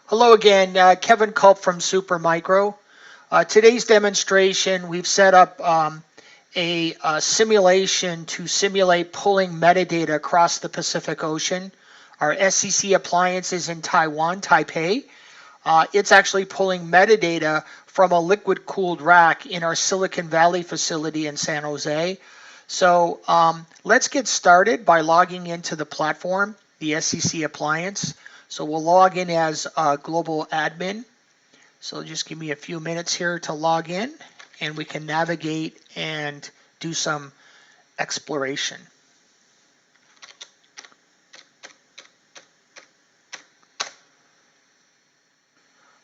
Hello again, Kevin Culp from Supermicro. Today's demonstration, we've set up a simulation to simulate pulling metadata across the Pacific Ocean. Our SCC appliance is in Taiwan, Taipei. It's actually pulling metadata from a liquid-cooled rack in our Silicon Valley facility in San Jose. So let's get started by logging into the platform, the SCC appliance. So we'll log in as a global admin. So just give me a few minutes here to log in and we can navigate and do some exploration.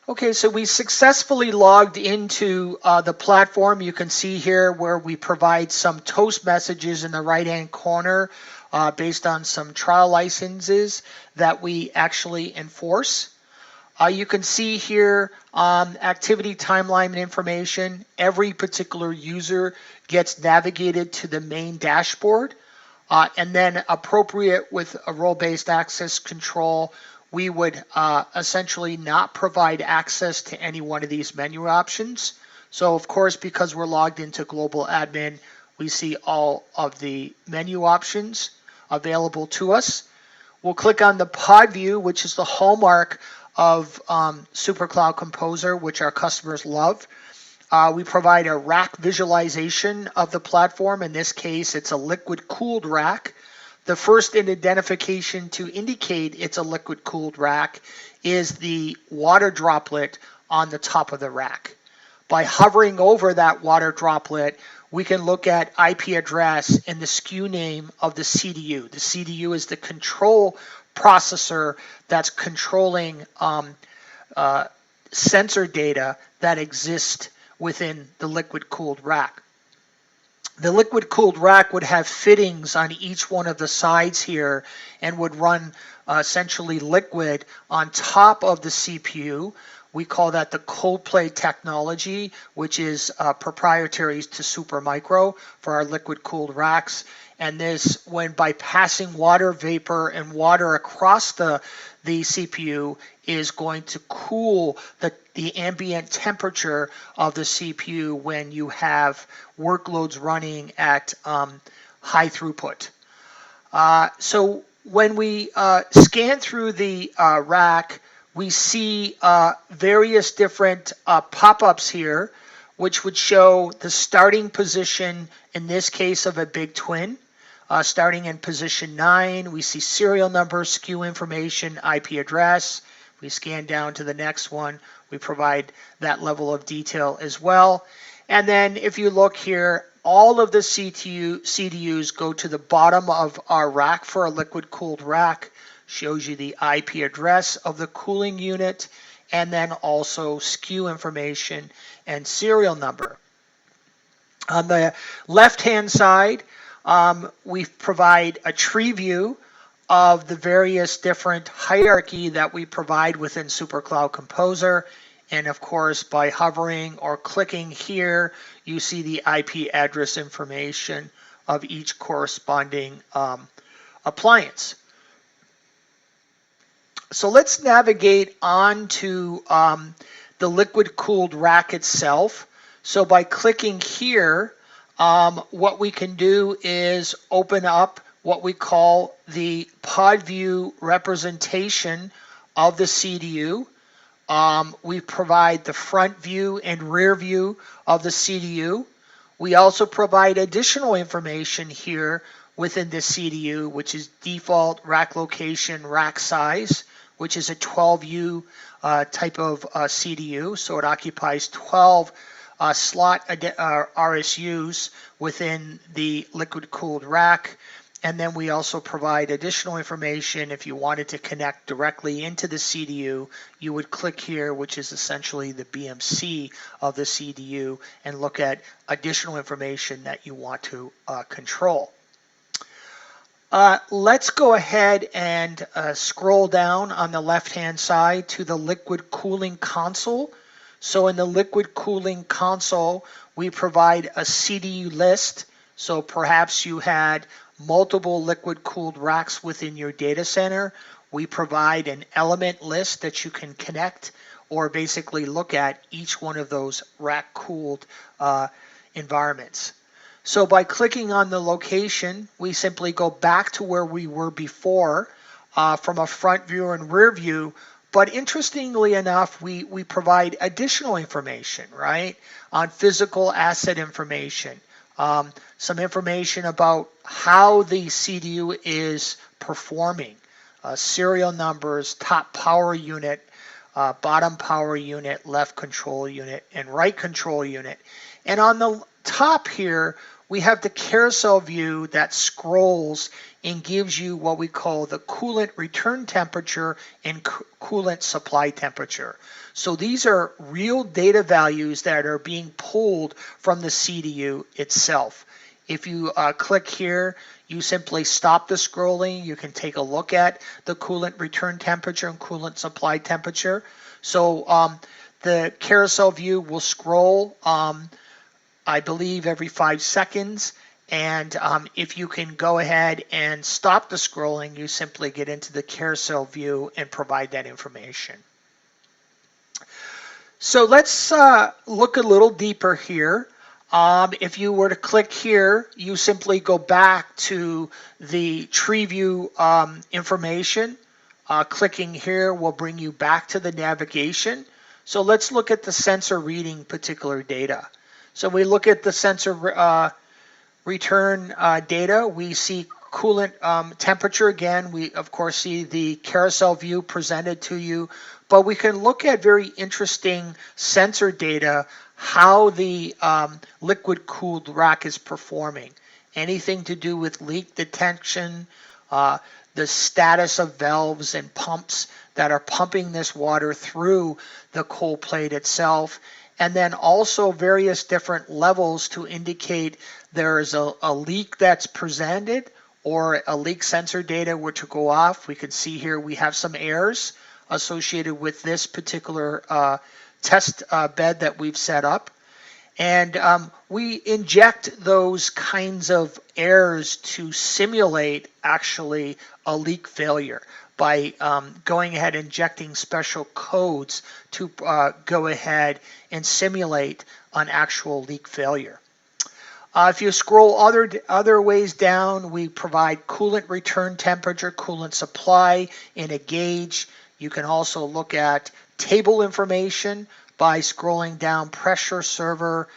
Okay, so we successfully logged into the platform. You can see here where we provide some toast messages in the right-hand corner based on some trial licenses that we actually enforce. You can see here activity timeline information. Every particular user gets navigated to the main dashboard. And then appropriate with a role-based access control, we would essentially not provide access to any one of these menu options. So of course, because we're logged into Global Admin, we see all of the menu options available to us. We'll click on the pod view, which is the hallmark of SuperCloud Composer, which our customers love. We provide a rack visualization of the platform. In this case, it's a liquid-cooled rack. The first identification to indicate it's a liquid-cooled rack is the water droplet on the top of the rack. By hovering over that water droplet, we can look at IP address and the SKU name of the CDU. The CDU is the control processor that's controlling sensor data that exists within the liquid-cooled rack. The liquid-cooled rack would have fittings on each one of the sides here and would run essentially liquid on top of the CPU. We call that the cold plate technology, which is proprietary to Supermicro for our liquid-cooled racks. And this, when by passing water vapor and water across the CPU, is going to cool the ambient temperature of the CPU when you have workloads running at high throughput. So when we scan through the rack, we see various different pop-ups here, which would show the starting position, in this case of a big twin. Starting in position 9, we see serial number, SKU information, IP address. We scan down to the next one. We provide that level of detail as well. And then if you look here, all of the CDUs go to the bottom of our rack for a liquid-cooled rack. Shows you the IP address of the cooling unit, and then also SKU information and serial number. On the left-hand side, we provide a tree view of the various different hierarchy that we provide within SuperCloud Composer. And of course, by hovering or clicking here, you see the IP address information of each corresponding appliance. So let's navigate on to the liquid-cooled rack itself. So by clicking here, what we can do is open up what we call the pod view representation of the CDU. We provide the front view and rear view of the CDU. We also provide additional information here within the CDU, which is default rack location, rack size, which is a 12U type of CDU. So it occupies 12 slot RSUs within the liquid-cooled rack. And then we also provide additional information. If you wanted to connect directly into the CDU, you would click here, which is essentially the BMC of the CDU, and look at additional information that you want to control. Let's go ahead and scroll down on the left-hand side to the liquid cooling console. So in the liquid cooling console, we provide a CDU list. So perhaps you had multiple liquid cooled racks within your data center. We provide an element list that you can connect or basically look at each one of those rack-cooled environments. So by clicking on the location, we simply go back to where we were before from a front view and rear view. But interestingly enough, we provide additional information, right, on physical asset information, some information about how the CDU is performing, serial numbers, top power unit, bottom power unit, left control unit, and right control unit. And on the top here, we have the carousel view that scrolls and gives you what we call the coolant return temperature and coolant supply temperature. So these are real data values that are being pulled from the CDU itself. If you click here, you simply stop the scrolling. You can take a look at the coolant return temperature and coolant supply temperature. So the carousel view will scroll, I believe, every 5 seconds. And if you can go ahead and stop the scrolling, you simply get into the carousel view and provide that information. So let's look a little deeper here. If you were to click here, you simply go back to the tree view information. Clicking here will bring you back to the navigation. So let's look at the sensor reading particular data. So we look at the sensor return data. We see coolant temperature again. We of course see the carousel view presented to you, but we can look at very interesting sensor data, how the liquid cooled rack is performing. Anything to do with leak detection, the status of valves and pumps that are pumping this water through the cold plate itself, and then also various different levels to indicate there is a leak that's presented or a leak sensor data which will go off. We can see here we have some errors associated with this particular test bed that we've set up. And we inject those kinds of errors to simulate actually a leak failure by going ahead and injecting special codes to go ahead and simulate an actual leak failure. If you scroll other ways down, we provide coolant return temperature, coolant supply in a gauge. You can also look at table information by scrolling down pressure, server,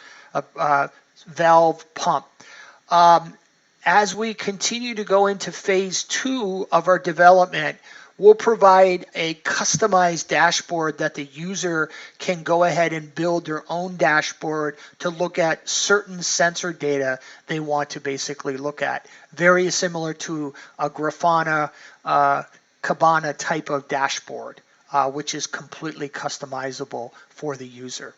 valve, pump. As we continue to go into phase 2 of our development, we'll provide a customized dashboard that the user can go ahead and build their own dashboard to look at certain sensor data they want to basically look at. Very similar to a Grafana Kibana type of dashboard, which is completely customizable for the user.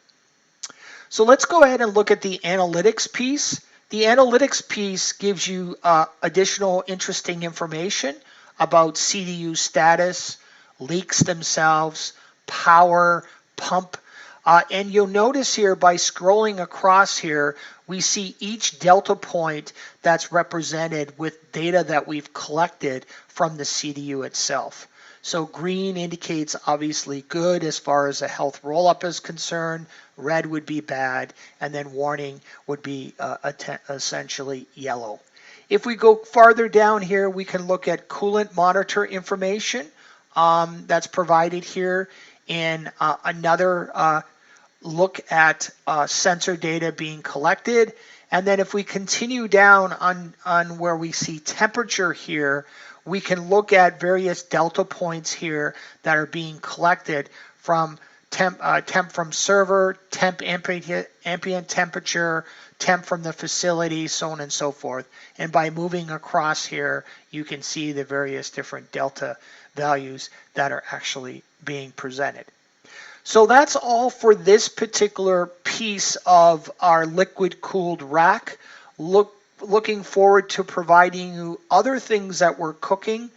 So let's go ahead and look at the analytics piece. The analytics piece gives you additional interesting information about CDU status, leaks themselves, power, pump. And you'll notice here by scrolling across here, we see each delta point that's represented with data that we've collected from the CDU itself. So green indicates obviously good as far as a health roll-up is concerned, red would be bad, and then warning would be essentially yellow. If we go farther down here, we can look at coolant monitor information that's provided here in another look at sensor data being collected. And then if we continue down on where we see temperature here, we can look at various delta points here that are being collected from temp from server, temp ambient temperature, temp from the facility, so on and so forth. And by moving across here, you can see the various different delta values that are actually being presented. So that's all for this particular piece of our liquid cooled rack. Looking forward to providing you other things that we're cooking,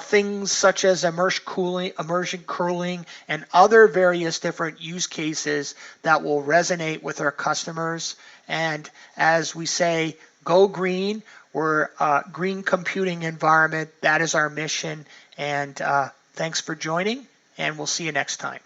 things such as immersion cooling, and other various different use cases that will resonate with our customers. And as we say, go green. We're a green computing environment. That is our mission. And thanks for joining, and we'll see you next time.